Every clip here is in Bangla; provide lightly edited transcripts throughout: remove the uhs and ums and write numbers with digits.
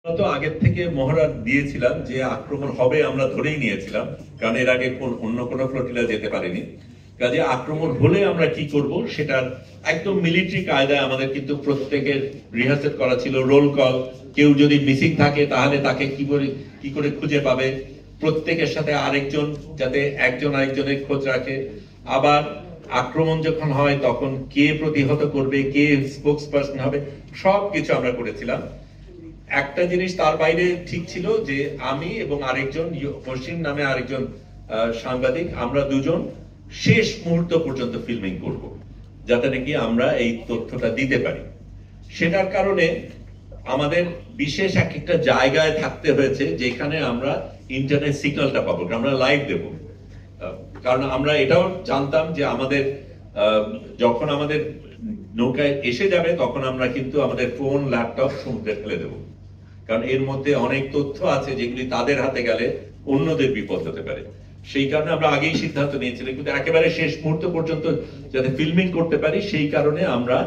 আমরা তো আগের থেকে মহড়া দিয়েছিলাম যে আক্রমণ হবে, আমরা ধরেই নিয়েছিলাম, কারণ এর আগে অন্য কোনো ফ্লোটিলা যেতে পারেনি। কাজে আক্রমণ হলে আমরা কি করব সেটার একদম মিলিটারি কায়দায় আমাদের কিন্তু প্রত্যেকের রিহার্সেল করা ছিল। রোল কল, কেউ যদি মিসিং থাকে তাহলে তাকে কি করে খুঁজে পাবে, প্রত্যেকের সাথে আরেকজন যাতে একজন আরেকজনের খোঁজ রাখে। আবার আক্রমণ যখন হয় তখন কে প্রতিহত করবে, কে স্পোক্স পার্সন হবে, সবকিছু আমরা করেছিলাম। একটা জিনিস তার বাইরে ঠিক ছিল যে আমি এবং আরেকজন পশ্চিম নামে আরেকজন সাংবাদিক, আমরা দুজন শেষ মুহূর্ত পর্যন্ত ফিল্মিং করব, যাতে নাকি আমরা এই তথ্যটা দিতে পারি। সেটার কারণে আমাদের বিশেষ একটা জায়গায় থাকতে হয়েছে যেখানে আমরা ইন্টারনেট সিগন্যালটা পাবো, আমরা লাইভ দেব। কারণ আমরা এটাও জানতাম যে আমাদের যখন আমাদের নৌকায় এসে যাবে তখন আমরা কিন্তু আমাদের ফোন ল্যাপটপ সমুদ্রে ফেলে দেবো, কারণ এর মধ্যে অনেক তথ্য আছে যেগুলি তাদের হাতে গেলে অন্যদের বিপদ হতে পারে। সেই কারণে আমরা আগেই সিদ্ধান্ত নিয়েছিলাম, কিন্তু একেবারে শেষ মুহূর্ত পর্যন্ত যাতে ফিল্মিং করতে পারি সেই কারণে আমরা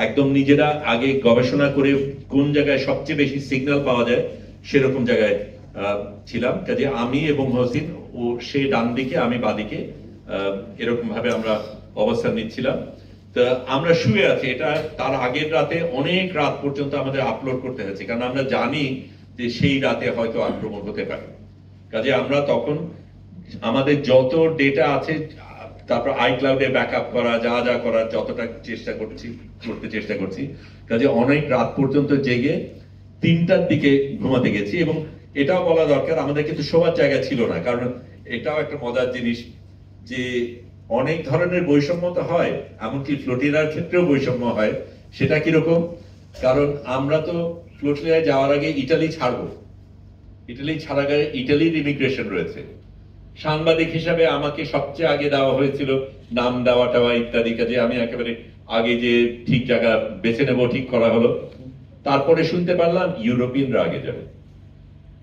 একদম নিজেরা আগে গবেষণা করে কোন জায়গায় সবচেয়ে বেশি সিগন্যাল পাওয়া যায় সেরকম জায়গায় ছিলাম। কাজে আমি এবং হসিন, ও সে ডান দিকে আমি বাদিকে, এরকম ভাবে আমরা অবস্থান নিচ্ছিলাম। তা আমরা শুয়ে আছি, এটা তার আগের রাতে অনেক রাত পর্যন্ত আমাদের আপলোড করতে হয়েছে, কারণ আমরা জানি যে সেই রাতে হয়তো আক্রমণ হতে পারে। কাজে আমরা তখন আমাদের যত ডেটা আছে, তারপর আইক্লাউডে ব্যাকআপ করা, যা যা করার যতটা করতে চেষ্টা করছি। কাজে অনেক রাত পর্যন্ত জেগে 3টার দিকে ঘুমাতে গেছি। এবং এটাও বলা দরকার, আমাদের কিন্তু শোবার জায়গা ছিল না, কারণ এটাও একটা মজার জিনিস যে অনেক ধরনের বৈষম্য তো হয়, এমনকি ফ্লোটিলার ক্ষেত্রেও বৈষম্য হয়। সেটা কিরকম? কারণ আমরা তো ফ্লোটিলায় যাওয়ার আগে ইটালি ছাড়বো, ইটালি ছাড়ার আগে ইটালির ইমিগ্রেশন রয়েছে। সাংবাদিক হিসাবে আমাকে সবচেয়ে আগে দেওয়া হয়েছিল নাম দেওয়া টাওয়া ইত্যাদি। কাজে আমি একেবারে আগে যে ঠিক জায়গা বেছে নেবো ঠিক করা হলো। তারপরে শুনতে পারলাম ইউরোপিয়ানরা আগে যাবে,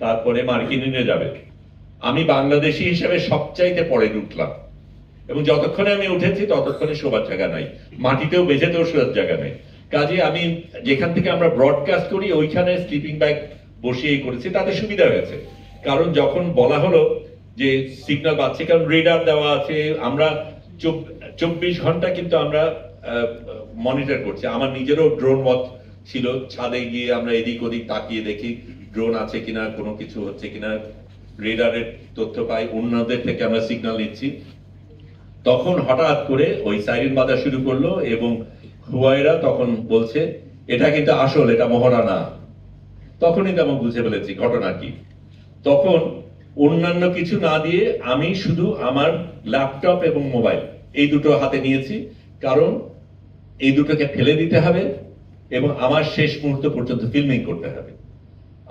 তারপরে মার্কিনিরা যাবে। আমি বাংলাদেশি হিসেবে সবচাইতে পরে উঠলাম, এবং যতক্ষণে আমি উঠেছি ততক্ষণে শোবার জায়গা নাই, মাটিতেও বেঁচেতেও শোবার জায়গা নেই। কাজে আমি যেখান থেকে আমরা ব্রডকাস্ট করি ওইখানে স্লিপিং ব্যাগ বসিয়েই করেছি, তাতে সুবিধা হয়েছে। কারণ যখন বলা হলো যে সিগন্যাল পাচ্ছে, কারণ রেডার দেওয়া আছে, আমরা 24 ঘন্টা কিন্তু আমরা মনিটর করছি। আমার নিজেরও ড্রোন ওয়াচ ছিল, ছাদে গিয়ে আমরা এদিক ওদিক তাকিয়ে দেখি ড্রোন আছে কিনা, কোনো কিছু হচ্ছে কিনা, রেডারের তথ্য পাই, অন্যদের থেকে আমরা সিগন্যাল নিচ্ছি। তখন হঠাৎ করে ওই সাইরেন বাজা শুরু করলো, এবং হুয়াইরা তখন বলছে এটা কিন্তু আসল, এটা মহড়া না। তখনই তো আমি বুঝে ফেলেছি ঘটনা কি। তখন অন্যান্য কিছু না দিয়ে আমি শুধু আমার ল্যাপটপ এবং মোবাইল এই দুটো হাতে নিয়েছি, কারণ এই দুটোকে ফেলে দিতে হবে এবং আমার শেষ মুহূর্ত পর্যন্ত ফিল্মিং করতে হবে।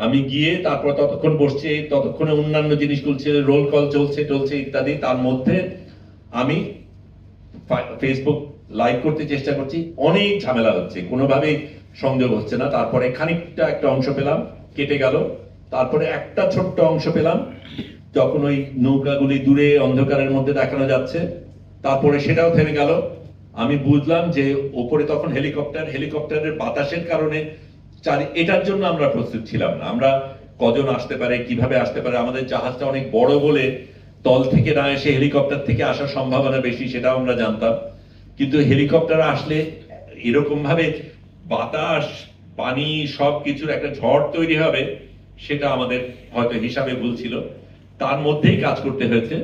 আমি গিয়ে তারপর ততক্ষণ বসছি, ততক্ষণে অন্যান্য জিনিস চলছে, রোল কল চলছে ইত্যাদি। তার মধ্যে আমি ফেসবুক লাইভ করতে চেষ্টা করছি, অনেক ঝামেলা হচ্ছে, কোনোভাবেই সংযোগ হচ্ছে না। তারপরে খানিকটা একটা অংশ পেলাম, কেটে গেল। তারপরে একটা ছোট্ট অংশ পেলাম, যখন ওই নৌকাগুলি দূরে অন্ধকারের মধ্যে দেখানো যাচ্ছে। তারপরে সেটাও থেমে গেল। আমি বুঝলাম যে ওপরে তখন হেলিকপ্টারের বাতাসের কারণে এটার জন্য আমরা প্রস্তুত ছিলাম না। আমরা কজন আসতে পারে, কিভাবে আসতে পারে, আমাদের জাহাজটা অনেক বড় বলে তল থেকে না এসে হেলিকপ্টার থেকে আসার সম্ভাবনা বেশি, সেটাও আমরা জানতাম। কিন্তু হেলিকপ্টার আসলে এরকম ভাবে বাতাস, পানি, সবকিছুর একটা ঝড় তৈরি হবে, সেটা আমাদের হয়তো হিসাবে ভুল ছিল। তার মধ্যেই কাজ করতে হয়েছে।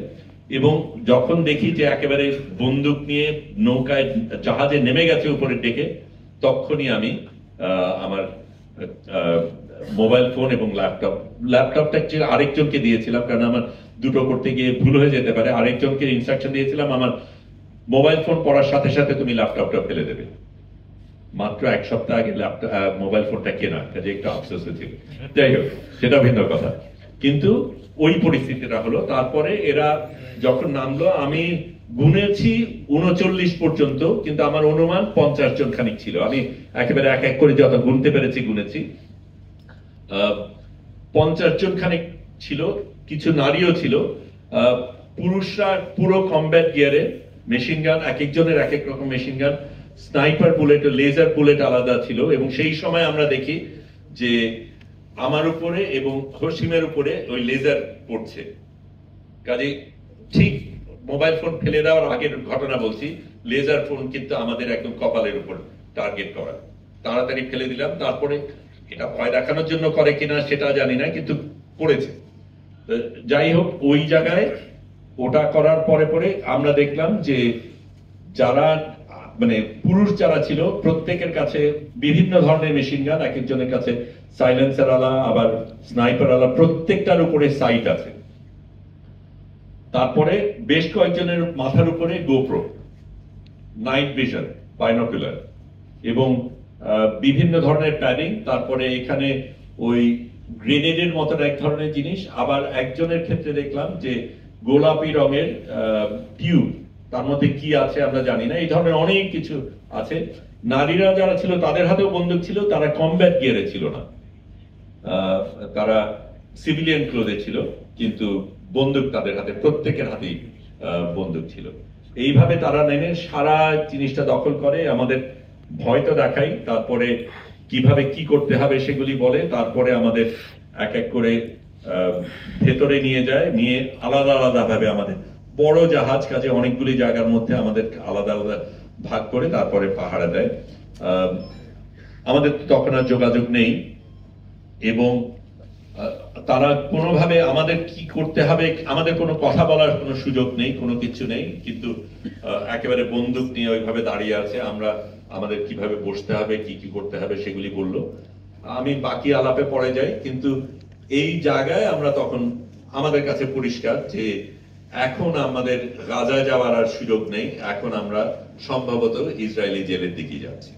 এবং যখন দেখি যে একেবারে বন্দুক নিয়ে নৌকায় জাহাজে নেমে গেছে উপরের ডেকে, তখনই আমি আমার মোবাইল ফোন এবং ল্যাপটপটা আরেকজনকে দিয়েছিলাম, কারণ আমার দুটো করতে গিয়ে ভুল হয়ে যেতে পারে। আরেকজনকে ইনস্ট্রাকশন দিয়েছিলাম আমার মোবাইল ফোন পড়ার সাথে সাথে তুমি ল্যাপটপটা ফেলে দেবে। মাত্র 1 সপ্তাহ আগে মোবাইল ফোনটা কেনা, কাজে একটু আফসোস হয়েছিল। যাই হোক, সেটা ভিন্ন কথা। কিন্তু ওই পরিস্থিতিটা হলো। তারপরে এরা যখন নামলো, আমি গুনেছি 39 পর্যন্ত, কিন্তু আমার অনুমান 50 জন খানিক ছিল। আমি একেবারে এক এক করে যত গুনতে পেরেছি গুনেছি। 50 জন খানিক ছিল, কিছু নারীও ছিল। পুরুষরা পুরো কমব্যাট গিয়ারে, মেশিন গান, এক একজনের এক এক রকম machine gun, sniper bullet, laser bullet আলাদা ছিল। এবং সেই সময় আমরা দেখি যে আমার উপরে এবং হসিমের উপরে ওই লেজার পড়ছে। কাজে ঠিক মোবাইল ফোন ফেলে দেওয়ার আগের ঘটনা বলছি, লেজার ফোন কিন্তু আমাদের একদম কপালের উপর টার্গেট করা। তাড়াতাড়ি ফেলে দিলাম, তারপরে এটা ভয় দেখানোর জন্য করে কিনা সেটা জানি না, কিন্তু পড়েছে। যাই হোক, ওই জায়গায় ওটা করার পরে পরে আমরা দেখলাম যে যারা মানে পুরুষ যারা ছিল প্রত্যেকের কাছে বিভিন্ন ধরনের মেশিন গান, এক একজনের কাছে সাইলেন্সার আলা, আবার স্নাইপার আলা, প্রত্যেকটার উপরে সাইট আছে। তারপরে বেশ কয়েকজনের মাথার উপরে গোপ্রো, নাইট ভিশন, বাইনোকুলার এবং বিভিন্ন ধরনের প্যাডিং। তারপরে এখানে ওই গ্রেনেডের মতন এক ধরনের জিনিস, আবার একজনের ক্ষেত্রে দেখলাম যে গোলাপি রঙের টিউব, তার মধ্যে কি আছে আমরা জানি না, এই ধরনের অনেক কিছু আছে। নারীরা যারা ছিল তাদের হাতেও বন্দুক ছিল, তারা কমব্যাট গিয়ারে ছিল না, তারা সিভিলিয়ান ক্লোথে ছিল, কিন্তু বন্দুক তাদের হাতে, প্রত্যেকের হাতেই বন্দুক ছিল। এইভাবে তারা নেমে সারা জিনিসটা দখল করে, আমাদের ভয় তো দেখাই, তারপরে কিভাবে কি করতে হবে সেগুলি বলে, তারপরে আমাদের এক এক করে ভেতরে নিয়ে যায়, নিয়ে আলাদা আলাদা ভাবে আমাদের বড় জাহাজ, কাজে অনেকগুলি জায়গার মধ্যে আমাদের আলাদা আলাদা ভাগ করে তারপরে পাহারা দেয়। আমাদের তখন আর যোগাযোগ নেই এবং তারা কোনোভাবে আমাদের কি করতে হবে, আমাদের কোনো কথা বলার কোনো সুযোগ নেই, কোনো কিছু নেই, কিন্তু একেবারে বন্দুক নিয়ে ওইভাবে দাঁড়িয়ে আছে। আমরা আমাদের কিভাবে বসতে হবে, কি কি করতে হবে সেগুলি বললো। আমি বাকি আলাপে পড়ে যাই, কিন্তু এই জায়গায় আমরা তখন আমাদের কাছে পরিষ্কার যে এখন আমাদের গাজায় যাওয়ার আর সুযোগ নেই, এখন আমরা সম্ভবত ইসরায়েলি জেলের দিকে যাচ্ছি।